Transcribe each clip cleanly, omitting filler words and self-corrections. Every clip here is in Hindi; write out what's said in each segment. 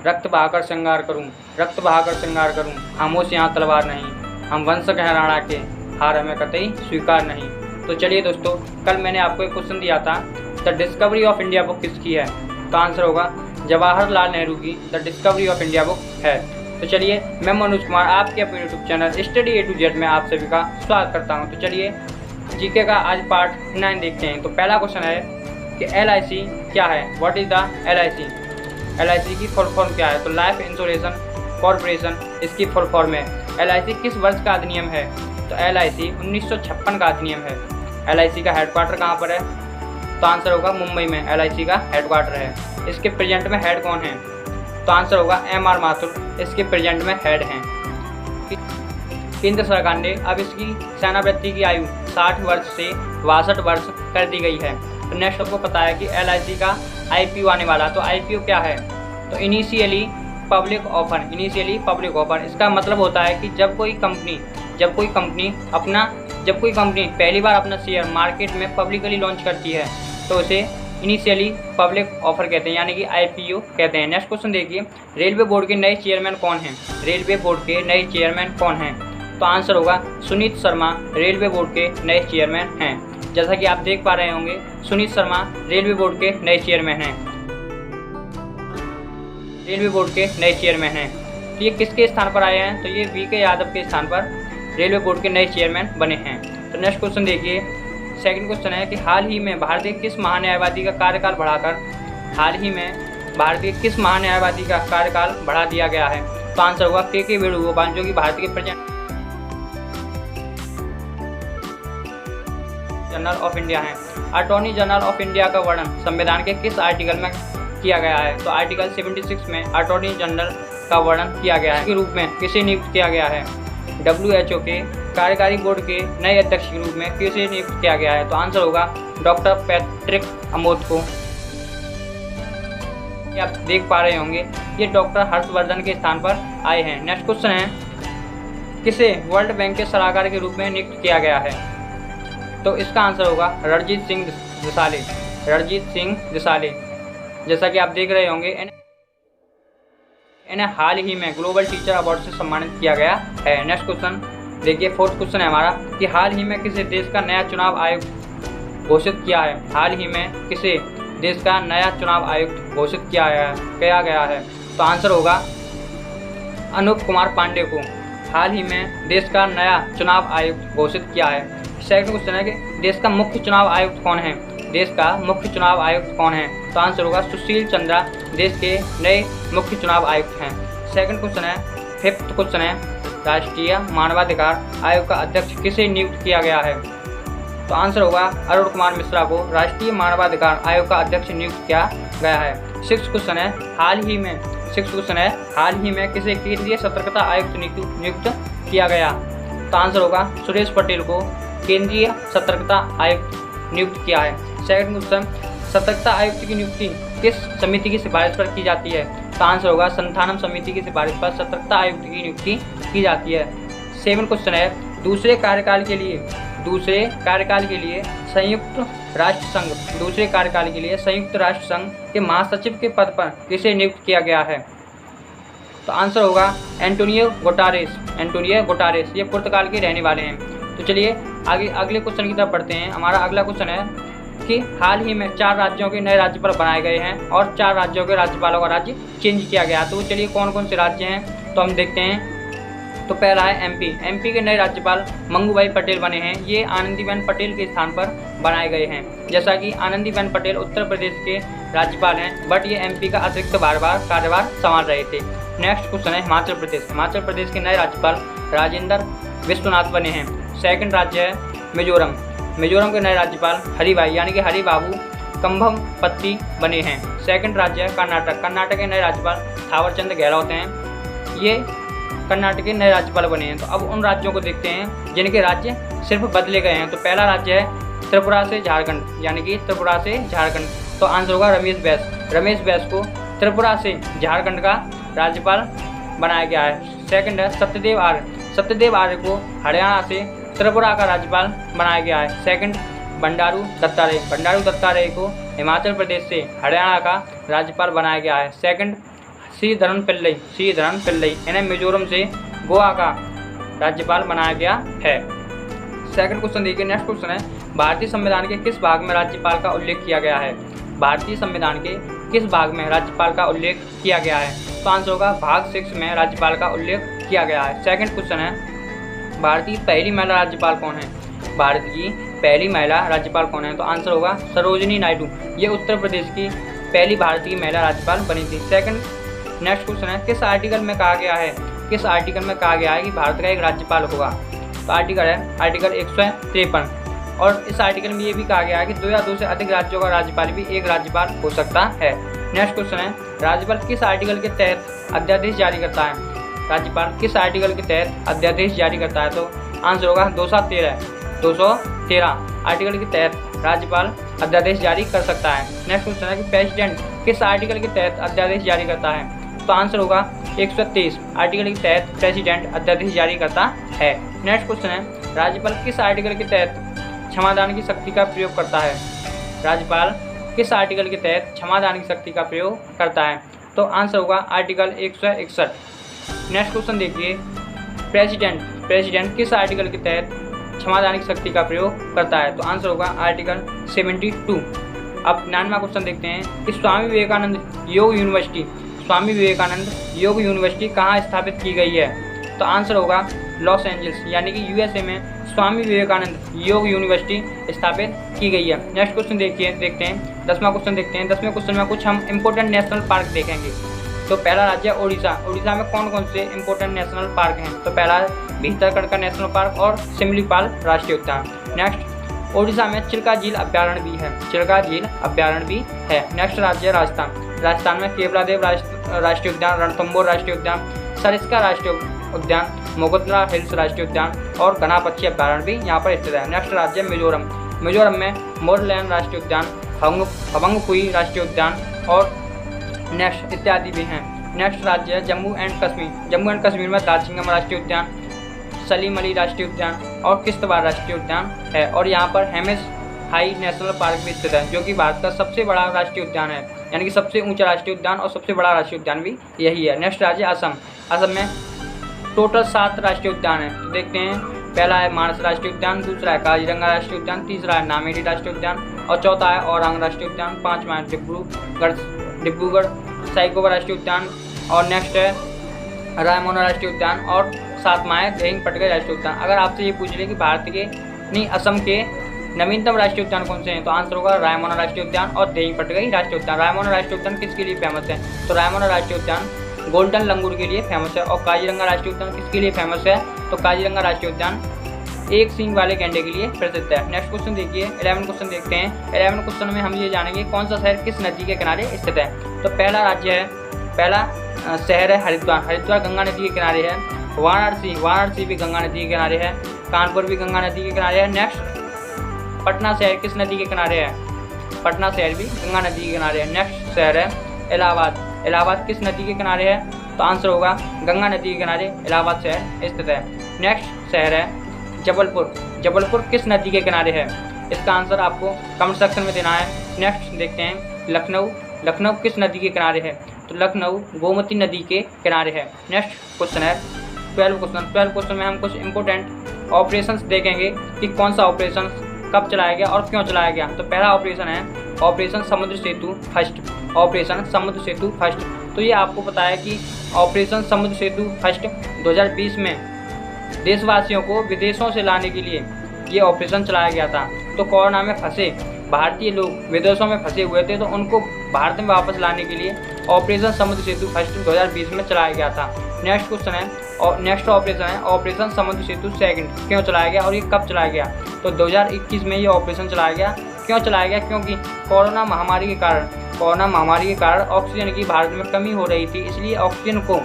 रक्त बहाकर श्रृंगार करूं, रक्त बहाकर श्रृंगार करूं, खामोश यहाँ तलवार नहीं, हम वंशक हैं राणा के, हार हमें कतई स्वीकार नहीं। तो चलिए दोस्तों, कल मैंने आपको एक क्वेश्चन दिया था, the discovery of India book किसकी है? तो आंसर होगा जवाहरलाल नेहरू की the discovery of India book है। तो चलिए, मैं मनोज कुमार आपके अपने YouTube channel study A to Z में आप सभी का स्वागत करता हूँ। तो चलिए, जीके का आज पार्ट 9 देखते हैं। तो पहला क्वेश्चन है कि LIC क्या है? What is the LIC? LIC की फुल फॉर्म क्या है? तो लाइफ इंश्योरेंस कॉर्पोरेशन इसकी फुल फॉर्म है। LIC किस वर्ष का अधिनियम है? तो LIC 1956 का अधिनियम है। LIC का हेडक्वार्टर कहाँ पर है? तो आंसर होगा मुंबई में LIC का हेडक्वार्टर है। इसके प्रेजेंट में हेड कौन है? तो आंसर होगा MR माथुर इसके प्रेजेंट में हेड हैं। केंद्र सरकार ने अब इसकी सेवानिवृत्ति की आयु 60 वर्ष से 62 वर्ष कर दी गई है। तो नेक्स्ट आपको पता है कि LIC का IPO आने वाला। तो IPO क्या है? तो initially public offer, initially public offer इसका मतलब होता है कि जब कोई कंपनी पहली बार अपना शेयर मार्केट में पब्लिकली लॉन्च करती है तो उसे इनिशियली पब्लिक ऑफर कहते हैं, यानी कि IPO कहते हैं। नेक्स्ट क्वेश्चन देखिए, रेलवे बोर्ड के नए चेयरमैन कौन हैं? रेलवे बोर्ड के नए चेयरमैन कौन हैं? तो आंसर होगा सुनीत शर्मा रेलवे बोर्ड के नए चेयरमैन हैं। जैसा कि आप देख पा रहे होंगे, सुनीत शर्मा रेलवे बोर्ड के नए चेयरमैन हैं। रेलवे बोर्ड के नए चेयरमैन हैं। तो ये किसके स्थान पर आए हैं? तो ये VK यादव के स्थान पर रेलवे बोर्ड के नए चेयरमैन बने हैं। तो नेक्स्ट क्वेश्चन देखिए, सेकंड क्वेश्चन है कि हाल ही में भारतीय किस महान्यायवादी का कार्यकाल बढ़ाकर किस महान्यायवादी का कार्यकाल बढ़ा दिया गया है? तो आंसर होगा KK वेणुगोपाल, जो कि भारतीय प्रेसिडेंट जनरल ऑफ इंडिया हैं। अटॉर्नी जनरल ऑफ इंडिया का वर्णन संविधान के किस आर्टिकल में किया गया है? तो आर्टिकल 76 में अटॉर्नी जनरल का वर्णन किया गया है। के रूप में किसे नियुक्त किया गया है? WHO के कार्यकारी बोर्ड के नए अध्यक्ष के रूप में किसे नियुक्त किया गया है? तो आंसर होगा डॉक्टर पैट्रिक अमोद को। ये आप देख पा रहे होंगे, ये डॉक्टर हर्षवर्धन के स्थान पर आए हैं। नेक्स्ट क्वेश्चन है, किसे वर्ल्ड बैंक के सलाहकार के रूप में नियुक्त किया गया है? तो इसका आंसर होगा रणजीत सिंह देसाले। जैसा कि आप देख रहे होंगे, इन्हें हाल ही में ग्लोबल टीचर अवार्ड से सम्मानित किया गया है। नेक्स्ट क्वेश्चन देखिए, फोर्थ क्वेश्चन है हमारा कि हाल ही में किसे देश का नया चुनाव आयुक्त घोषित किया है? हाल ही में किसे देश का नया चुनाव आयुक्त घोषित किया गया है? तो आंसर होगा अनूप कुमार पांडे को हाल ही में देश का नया चुनाव आयुक्त घोषित किया है। सेकंड क्वेश्चन है कि देश का मुख्य चुनाव आयुक्त कौन है? देश का मुख्य चुनाव आयुक्त कौन है? तो आंसर होगा सुशील चंद्रा देश के नए मुख्य चुनाव आयुक्त हैं। सेकंड क्वेश्चन है, फिफ्थ क्वेश्चन है, राष्ट्रीय मानवाधिकार आयोग का अध्यक्ष किसे नियुक्त किया गया है? तो आंसर होगा अरुण कुमार मिश्रा को राष्ट्रीय मानवाधिकार आयोग का अध्यक्ष नियुक्त किया गया है। सिक्स क्वेश्चन है, हाल ही में किसे केंद्रीय सतर्कता आयुक्त नियुक्त किया गया? तो आंसर होगा सुरेश पटेल को केंद्रीय सतर्कता आयुक्त नियुक्त किया है। सेकंड क्वेश्चन, सतर्कता आयुक्त की नियुक्ति किस समिति की सिफारिश पर की जाती है? तो आंसर होगा संथानम समिति की सिफारिश पर सतर्कता आयुक्त की नियुक्ति की जाती है। सेवन क्वेश्चन है, दूसरे कार्यकाल के लिए संयुक्त राष्ट्र संघ के महासचिव के पद पर किसे नियुक्त किया गया है? तो आंसर होगा एंटोनियो गुटारेस। ये पुर्तगाल के रहने वाले हैं। तो चलिए आगे अगले क्वेश्चन की तरफ बढ़ते हैं। हमारा अगला क्वेश्चन है कि हाल ही में 4 राज्यों के नए राज्यपाल बनाए गए हैं और 4 राज्यों के राज्यपालों का राज्य चेंज किया गया। तो चलिए कौन कौन से राज्य हैं तो हम देखते हैं। तो पहला है MP के नए राज्यपाल मंगूभाई पटेल बने हैं। ये आनंदीबेन पटेल के स्थान पर बनाए गए हैं। जैसा कि आनंदीबेन पटेल उत्तर प्रदेश के राज्यपाल हैं, बट ये MP का अतिरिक्त कार्यभार संभाल रहे थे। नेक्स्ट क्वेश्चन है हिमाचल प्रदेश के नए राज्यपाल राजेंद्र विश्वनाथ बने हैं। सेकंड राज्य है मिजोरम के नए राज्यपाल हरिभाई यानी कि हरिबाबू कंभमपति बने हैं। सेकंड राज्य है कर्नाटक के नए राज्यपाल थावरचंद गहलोत हैं। ये कर्नाटक के नए राज्यपाल बने हैं। तो अब उन राज्यों को देखते हैं जिनके राज्य सिर्फ बदले गए हैं। तो पहला राज्य है त्रिपुरा से झारखंड, यानी कि त्रिपुरा से झारखंड। तो आंसर होगा रमेश बैस को त्रिपुरा से झारखंड का राज्यपाल बनाया गया है। सेकंड है सत्यदेव आर्य को हरियाणा से त्रिपुरा का राज्यपाल बनाया गया है। सेकंड बंडारू दत्तात्रेय को हिमाचल प्रदेश से हरियाणा का राज्यपाल बनाया गया है। सेकंड श्रीधरन पिल्लई इन्हें मिजोरम से गोवा का राज्यपाल बनाया गया है। सेकंड क्वेश्चन देखिए, नेक्स्ट क्वेश्चन है भारतीय संविधान के किस भाग में राज्यपाल का उल्लेख किया गया है? भारतीय संविधान के किस भाग में राज्यपाल का उल्लेख किया गया है? तो आंसर होगा भाग 6 में राज्यपाल का उल्लेख किया गया है। सेकंड क्वेश्चन है भारत की पहली महिला राज्यपाल कौन है? भारत की पहली महिला राज्यपाल कौन है? तो आंसर होगा सरोजिनी नायडू। ये उत्तर प्रदेश की पहली भारतीय महिला राज्यपाल बनी थी। सेकंड नेक्स्ट क्वेश्चन है किस आर्टिकल में कहा गया है कि भारत का एक राज्यपाल होगा? तो आर्टिकल है आर्टिकल 153 और इस आर्टिकल में ये भी कहा गया है कि 2 या 2 से अधिक राज्यों का राज्यपाल भी एक राज्यपाल हो सकता है। नेक्स्ट क्वेश्चन है राज्यपाल किस आर्टिकल के तहत अध्यादेश जारी करता है? राज्यपाल किस आर्टिकल के तहत अध्यादेश जारी करता है? तो आंसर होगा 213 आर्टिकल के तहत राज्यपाल अध्यादेश जारी कर सकता है। नेक्स्ट क्वेश्चन है कि प्रेसिडेंट किस आर्टिकल के तहत अध्यादेश जारी करता है? तो आंसर होगा 123 आर्टिकल के तहत प्रेसिडेंट अध्यादेश जारी करता है। नेक्स्ट क्वेश्चन है राज्यपाल किस आर्टिकल के तहत क्षमादान की शक्ति का प्रयोग करता है? राज्यपाल किस आर्टिकल के तहत क्षमादान की शक्ति का प्रयोग करता है? तो आंसर होगा आर्टिकल 161। नेक्स्ट क्वेश्चन देखिए प्रेसिडेंट किस आर्टिकल के तहत क्षमादान की शक्ति का प्रयोग करता है? तो आंसर होगा आर्टिकल 72। अब 9वां क्वेश्चन देखते हैं कि स्वामी विवेकानंद योग यूनिवर्सिटी कहाँ स्थापित की गई है? तो आंसर होगा लॉस एंजल्स यानी कि यूएसए में स्वामी विवेकानंद योग यूनिवर्सिटी स्थापित की गई है। नेक्स्ट क्वेश्चन देखते हैं 10वां क्वेश्चन देखते हैं। 10वें क्वेश्चन में कुछ हम इंपॉर्टेंट नेशनल पार्क देखेंगे। तो पहला राज्य है उड़ीसा में कौन कौन से इंपॉर्टेंट नेशनल पार्क हैं? तो पहला भीतरकनिका नेशनल पार्क और सिमलीपाल राष्ट्रीय उद्यान। नेक्स्ट उड़ीसा में चिल्का झील अभ्यारण्य भी है। नेक्स्ट राज्य है राजस्थान में केवलादेव राष्ट्रीय उद्यान, रणथंभौर राष्ट्रीय उद्यान, सरिस्का राष्ट्रीय उद्यान, मोगतला हिल्स राष्ट्रीय उद्यान और घना पक्षी अभ्यारण्य भी यहाँ पर स्थित है। नेक्स्ट राज्य है मिजोरम में मोरलैंड राष्ट्रीय उद्यान, हवंगकुई राष्ट्रीय उद्यान और नेक्स्ट इत्यादि भी हैं। नेक्स्ट राज्य है जम्मू एंड कश्मीर में दालचिंगम राष्ट्रीय उद्यान, सलीम अली राष्ट्रीय उद्यान और किश्तवाड़ राष्ट्रीय उद्यान है। और यहाँ पर हेमिस हाई नेशनल पार्क भी स्थित है जो कि भारत का सबसे बड़ा राष्ट्रीय उद्यान है, यानी कि सबसे ऊंचा राष्ट्रीय उद्यान और सबसे बड़ा राष्ट्रीय उद्यान भी यही है। नेक्स्ट राज्य असम में टोटल 7 राष्ट्रीय उद्यान है। तो देखते हैं पहला है मानस राष्ट्रीय उद्यान, दूसरा है काजीरंगा राष्ट्रीय उद्यान, तीसरा है नामेरी राष्ट्रीय उद्यान और चौथा है औरंग राष्ट्रीय उद्यान, 5वां है डिब्रूगढ़ साइकोवा राष्ट्रीय उद्यान और नेक्स्ट है रायमोना राष्ट्रीय उद्यान और 7वां है देहिंग पटकाई राष्ट्रीय उद्यान। अगर आपसे ये पूछ ले कि असम के नवीनतम राष्ट्रीय उद्यान कौन से हैं? तो आंसर होगा रायमोना राष्ट्रीय उद्यान और देहिंग पटकाई राष्ट्रीय उद्यान। रायमोना राष्ट्रीय उद्यान किसके लिए फेमस है? तो रायमोना राष्ट्रीय उद्यान गोल्डन लंगूर के लिए फेमस है। और काजीरंगा राष्ट्रीय उद्यान किसके लिए फेमस है? तो काजीरंगा राष्ट्रीय उद्यान एक सींग वाले गैंडे के लिए प्रसिद्ध है। नेक्स्ट क्वेश्चन देखिए 11 क्वेश्चन देखते हैं। 11 क्वेश्चन में हम ये जानेंगे कौन सा शहर किस नदी के किनारे स्थित है। तो पहला शहर है हरिद्वार गंगा नदी के किनारे है। वाराणसी भी गंगा नदी के किनारे है। कानपुर भी गंगा नदी के किनारे है। नेक्स्ट पटना शहर किस नदी के किनारे है? पटना शहर भी गंगा नदी के किनारे है। नेक्स्ट शहर है इलाहाबाद किस नदी के किनारे है? तो आंसर होगा गंगा नदी के किनारे इलाहाबाद शहर स्थित है। नेक्स्ट शहर है जबलपुर किस नदी के किनारे है? इसका आंसर आपको कमेंट सेक्शन में देना है। नेक्स्ट देखते हैं लखनऊ किस नदी के किनारे है? तो लखनऊ गोमती नदी के किनारे है। नेक्स्ट क्वेश्चन है 12 क्वेश्चन में हम कुछ इंपॉर्टेंट ऑपरेशंस देखेंगे कि कौन सा ऑपरेशन कब चलाया गया और क्यों चलाया गया। तो पहला ऑपरेशन है ऑपरेशन समुद्र सेतु फर्स्ट। तो ये आपको पता है कि ऑपरेशन समुद्र सेतु फर्स्ट 2020 में देशवासियों को विदेशों से लाने के लिए ये ऑपरेशन चलाया गया था। तो कोरोना में फंसे भारतीय लोग विदेशों में फंसे हुए थे, तो उनको भारत में वापस लाने के लिए ऑपरेशन समुद्र सेतु फर्स्ट 2020 में चलाया गया था। नेक्स्ट क्वेश्चन है और नेक्स्ट ऑपरेशन है ऑपरेशन समुद्र सेतु सेकंड क्यों चलाया गया और ये कब चलाया गया। तो 2021 में ये ऑपरेशन चलाया गया। क्यों चलाया गया? क्योंकि कोरोना महामारी के कारण ऑक्सीजन की भारत में कमी हो रही थी, इसलिए ऑक्सीजन को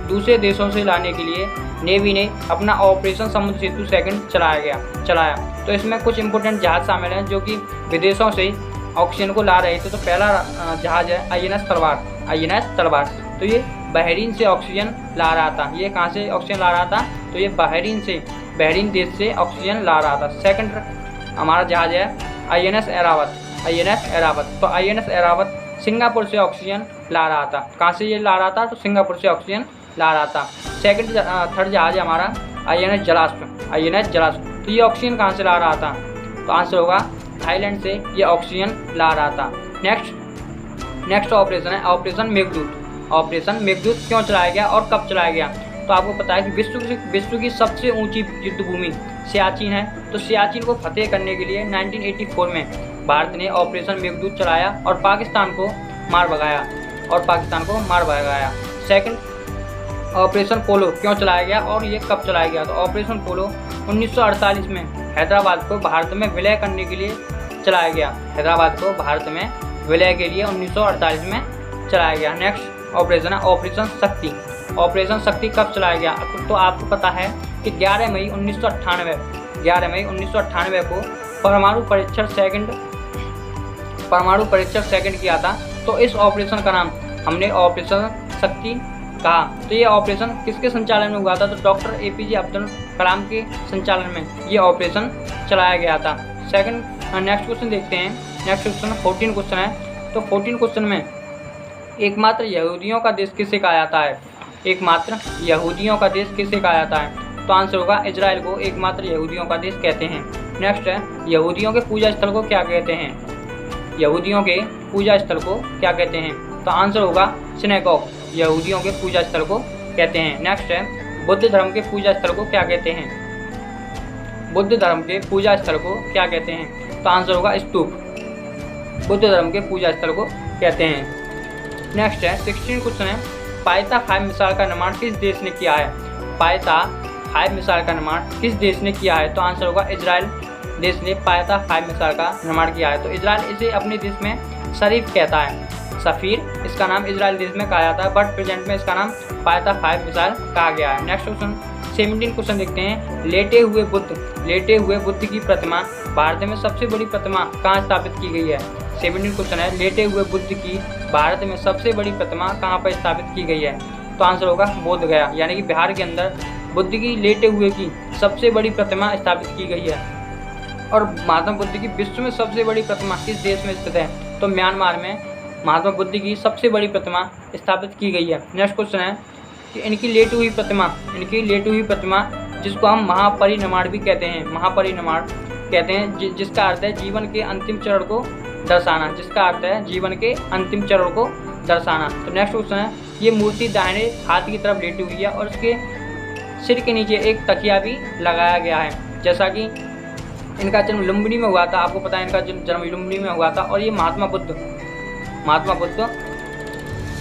दूसरे देशों से लाने के लिए नेवी ने अपना ऑपरेशन समुद्र सेतु सेकंड चलाया। तो इसमें कुछ इंपॉर्टेंट जहाज शामिल हैं जो कि विदेशों से ऑक्सीजन को ला रहे थे। तो पहला जहाज है INS तलवार। तो ये बहरीन से ऑक्सीजन ला रहा था। ये कहाँ से ऑक्सीजन ला रहा था? तो ये बहरीन देश से ऑक्सीजन ला रहा था। सेकंड हमारा जहाज है INS ऐरावत। तो INS ऐरावत सिंगापुर से ऑक्सीजन ला रहा था। कहाँ से ये ला रहा था? तो सिंगापुर से ऑक्सीजन ला रहा था। थर्ड जहाज है हमारा INS जलाश्व। तो ये ऑक्सीजन कहाँ से ला रहा था? तो आंसर होगा थाईलैंड से ये ऑक्सीजन ला रहा था। नेक्स्ट ऑपरेशन है ऑपरेशन मेघदूत क्यों चलाया गया और कब चलाया गया? तो आपको पता है कि विश्व की सबसे ऊंची युद्ध भूमि सियाचिन है। तो सियाचिन को फतेह करने के लिए 1984 में भारत ने ऑपरेशन मेघदूत चलाया और पाकिस्तान को मार भगाया। सेकंड ऑपरेशन पोलो क्यों चलाया गया और ये कब चलाया गया? तो ऑपरेशन पोलो 1948 में हैदराबाद को भारत में विलय करने के लिए चलाया गया। 1948 में चलाया गया। नेक्स्ट ऑपरेशन है ऑपरेशन शक्ति कब चलाया गया? तो आपको पता है कि 11 मई 1998 को परमाणु परीक्षण सेकंड किया था। तो इस ऑपरेशन का नाम हमने ऑपरेशन शक्ति कहा। तो ये ऑपरेशन किसके संचालन में हुआ था? तो डॉक्टर APJ अब्दुल कलाम के संचालन में ये ऑपरेशन चलाया गया था। नेक्स्ट क्वेश्चन देखते हैं। नेक्स्ट क्वेश्चन 14 क्वेश्चन है। तो 14 क्वेश्चन में एकमात्र यहूदियों का देश किसे कहा जाता है? तो आंसर होगा इजराइल को एकमात्र यहूदियों का देश कहते हैं। नेक्स्ट है यहूदियों के पूजा स्थल को क्या कहते हैं? तो आंसर होगा सिनेगॉग। यहूदियों के पूजा स्थल को कहते हैं। नेक्स्ट है बुद्ध धर्म के पूजा स्थल को क्या कहते हैं? तो आंसर होगा स्तूप। बुद्ध धर्म के पूजा स्थल को कहते हैं। नेक्स्ट है 16 क्वेश्चन है पायता 5 मिसाइल का निर्माण किस देश ने किया है? तो आंसर होगा इजराइल देश ने पायता 5 मिसाइल का निर्माण किया है। तो इजराइल इसे अपने देश में शरीफ कहता है। सफ़ीर इसका नाम इजराइल देश में कहा जाता है, बट प्रेजेंट में इसका नाम पायता 5 मिसाइल कहा गया है। नेक्स्ट क्वेश्चन 17 क्वेश्चन देखते हैं। लेटे हुए बुद्ध की प्रतिमा भारत में सबसे बड़ी प्रतिमा कहाँ स्थापित की गई है? 17 क्वेश्चन है लेटे हुए बुद्ध की भारत में सबसे बड़ी प्रतिमा कहाँ पर स्थापित की गई है? तो आंसर होगा बोध गया, यानी कि बिहार के अंदर बुद्ध की लेटे हुए की सबसे बड़ी प्रतिमा स्थापित की गई है। और महात्मा बुद्ध की विश्व में सबसे बड़ी प्रतिमा किस देश में स्थित है? तो म्यांमार में महात्मा बुद्ध की सबसे बड़ी प्रतिमा स्थापित की गई है। नेक्स्ट क्वेश्चन है कि इनकी लेटी हुई प्रतिमा जिसको हम महापरिनिर्वाण भी कहते हैं, जिसका अर्थ है जीवन के अंतिम चरण को दर्शाना। तो नेक्स्ट क्वेश्चन है ये मूर्ति दाहिने हाथ की तरफ लेटी हुई है और उसके सिर के नीचे एक तकिया भी लगाया गया है। जैसा कि इनका जन्म लुम्बिनी में हुआ था, आपको पता है इनका जन्म लुम्बिनी में हुआ था। और ये महात्मा बुद्ध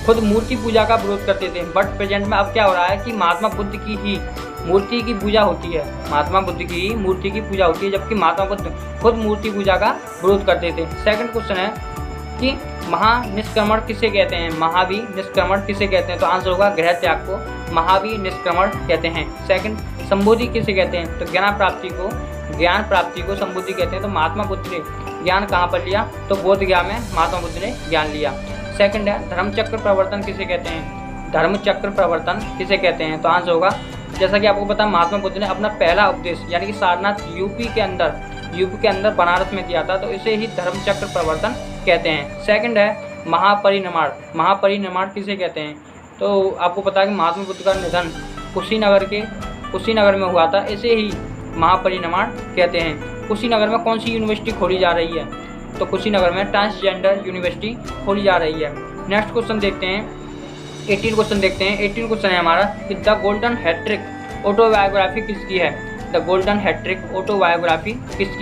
खुद मूर्ति पूजा का विरोध करते थे, बट प्रेजेंट में अब क्या हो रहा है कि महात्मा बुद्ध की ही मूर्ति की पूजा होती है। जबकि महात्मा बुद्ध खुद मूर्ति पूजा का विरोध करते थे। सेकंड क्वेश्चन है कि महानिष्क्रमण किसे कहते हैं? तो आंसर होगा गृह त्याग को महानिष्क्रमण कहते हैं। सेकंड संबोधि किसे कहते हैं? तो ज्ञान प्राप्ति को संबोधि कहते हैं। तो महात्मा बुद्ध ने ज्ञान कहाँ पर लिया? तो बोध गया में महात्मा बुद्ध ने ज्ञान लिया। सेकंड है धर्मचक्र प्रवर्तन किसे कहते हैं? तो आंसर होगा, जैसा कि आपको पता महात्मा बुद्ध ने अपना पहला उपदेश यानी कि सारनाथ यूपी के अंदर बनारस में दिया था, तो इसे ही धर्मचक्र प्रवर्तन कहते हैं। सेकंड है महापरिनिर्वाण किसे कहते हैं? तो आपको पता है कि महात्मा बुद्ध का निधन कुशीनगर में हुआ था, इसे ही महापरिनिर्वाण कहते हैं। कुशीनगर में कौन सी यूनिवर्सिटी खोली जा रही है? तो कुशीनगर में ट्रांसजेंडर यूनिवर्सिटी खोली जा रही है। नेक्स्ट क्वेश्चन देखते हैं 18 क्वेश्चन है हमारा कि द गोल्डन हैट्रिक ऑटोबायोग्राफी किसकी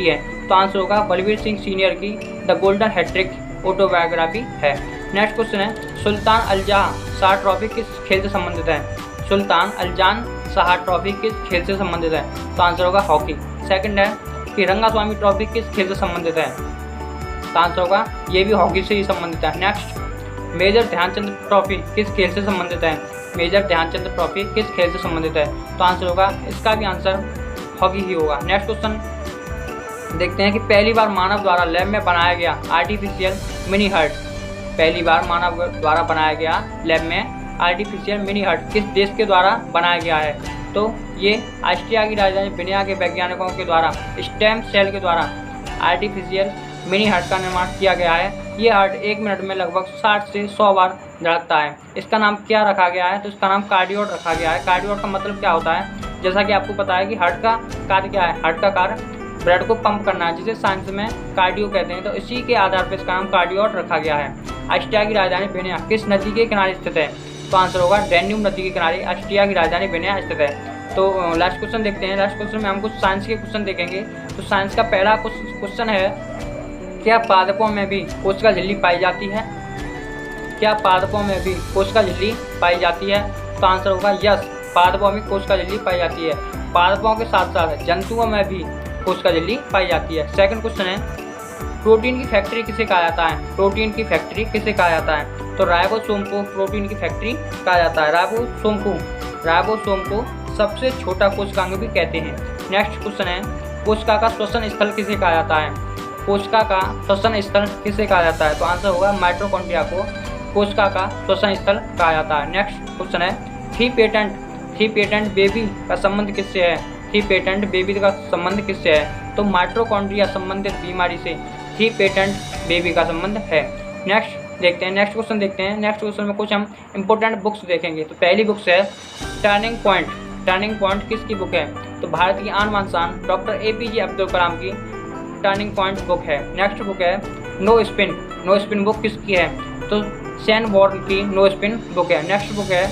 है? तो आंसर होगा बलबीर सिंह सीनियर की द गोल्डन हैट्रिक ऑटोबायोग्राफी है। नेक्स्ट क्वेश्चन है सुल्तान अल्जाह शाह ट्रॉफी किस खेल से संबंधित है? तो आंसर होगा हॉकी। सेकंड है कि रंगास्वामी ट्रॉफी किस खेल से संबंधित है? तो आंसर होगा ये भी हॉकी से ही संबंधित है। नेक्स्ट मेजर ध्यानचंद ट्रॉफी किस खेल से संबंधित है? तो आंसर होगा इसका भी आंसर हॉकी ही होगा। नेक्स्ट क्वेश्चन देखते हैं कि पहली बार मानव द्वारा लैब में बनाया गया आर्टिफिशियल मिनी हार्ट किस देश के द्वारा बनाया गया है? तो ये ऑस्ट्रिया की राजधानी वियना के वैज्ञानिकों के द्वारा स्टेम सेल के द्वारा आर्टिफिशियल मिनी हार्ट का निर्माण किया गया है। ये हार्ट 1 मिनट में लगभग 60 से 100 बार धड़कता है। इसका नाम क्या रखा गया है? तो इसका नाम कार्डियोड रखा गया है। कार्डियोड का मतलब क्या होता है? जैसा कि आपको पता है कि हार्ट का कार्य क्या है? हार्ट का कार्य ब्लड को पंप करना है, जिसे साइंस में कार्डियो कहते हैं। तो इसी के आधार पर इसका नाम कार्डियोड रखा गया है। ऑस्ट्रिया की राजधानी वियना किस नदी के किनारे स्थित है? तो आंसर होगा डैन्यूब नदी के किनारे ऑस्ट्रिया की राजधानी वियना स्थित है। तो लास्ट क्वेश्चन देखते हैं। लास्ट क्वेश्चन में हम कुछ साइंस के क्वेश्चन देखेंगे। तो साइंस का पहला क्वेश्चन है, क्या पादपों में भी कोशिका झिल्ली पाई जाती है? क्या पादपों में भी कोशिका झिल्ली पाई जाती है? तो आंसर होगा यस, पादपों में कोशिका झिल्ली पाई जाती है। पादपों के साथ साथ जंतुओं में भी कोशिका झिल्ली पाई जाती है। सेकंड क्वेश्चन है, प्रोटीन की फैक्ट्री किसे कहा जाता है? प्रोटीन की फैक्ट्री किसे कहा जाता है? तो राइबोसोम को प्रोटीन की फैक्ट्री कहा जाता है। राइबोसोम को सबसे छोटा कोशिकांग भी कहते हैं। नेक्स्ट क्वेश्चन है, कोशिका का श्वसन स्थल किसे कहा जाता है? कोशिका का श्वसन स्थल किसे कहा जाता है? तो आंसर होगा माइटोकॉन्ड्रिया को कोशिका का श्वसन स्थल कहा जाता है। नेक्स्ट क्वेश्चन है, थ्री पेटेंट बेबी का संबंध किससे है? थ्री पेटेंट बेबी का संबंध किससे है? तो माइटोकॉन्ड्रिया संबंधित बीमारी से थ्री पेटेंट बेबी का संबंध है। नेक्स्ट क्वेश्चन देखते हैं। नेक्स्ट क्वेश्चन में कुछ हम इंपॉर्टेंट बुक्स देखेंगे। तो पहली बुक्स है टर्निंग पॉइंट किसकी बुक है? तो भारत की आन बान शान डॉक्टर APJ अब्दुल कलाम की टर्निंग पॉइंट बुक है। नेक्स्ट बुक है नो स्पिन बुक किसकी है? तो सैन बॉर्न की नो स्पिन बुक है। नेक्स्ट बुक है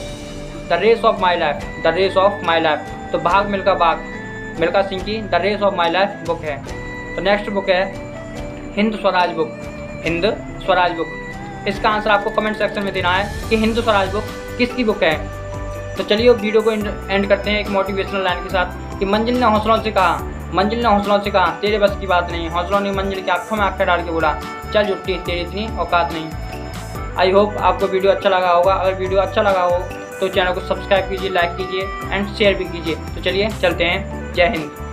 the race of my life तो भाग मिल्खा सिंह की the race of my life book है। तो नेक्स्ट बुक है हिंद स्वराज बुक। इसका आंसर आपको कमेंट सेक्शन में देना है कि हिंद स्वराज बुक किसकी बुक है। तो चलिए वीडियो को एंड करते हैं एक मोटिवेशनल लाइन के साथ कि मंजिल ने हौसलों से कहा तेरे बस की बात नहीं। हौसलों ने मंजिल की आंखों में आंखें डाल के बोला चल जुट्टी तेरी इतनी औकात नहीं। आई होप आपको वीडियो अच्छा लगा होगा। अगर वीडियो अच्छा लगा हो तो चैनल को सब्सक्राइब कीजिए, लाइक कीजिए एंड शेयर भी कीजिए। तो चलिए चलते हैं। जय हिंद।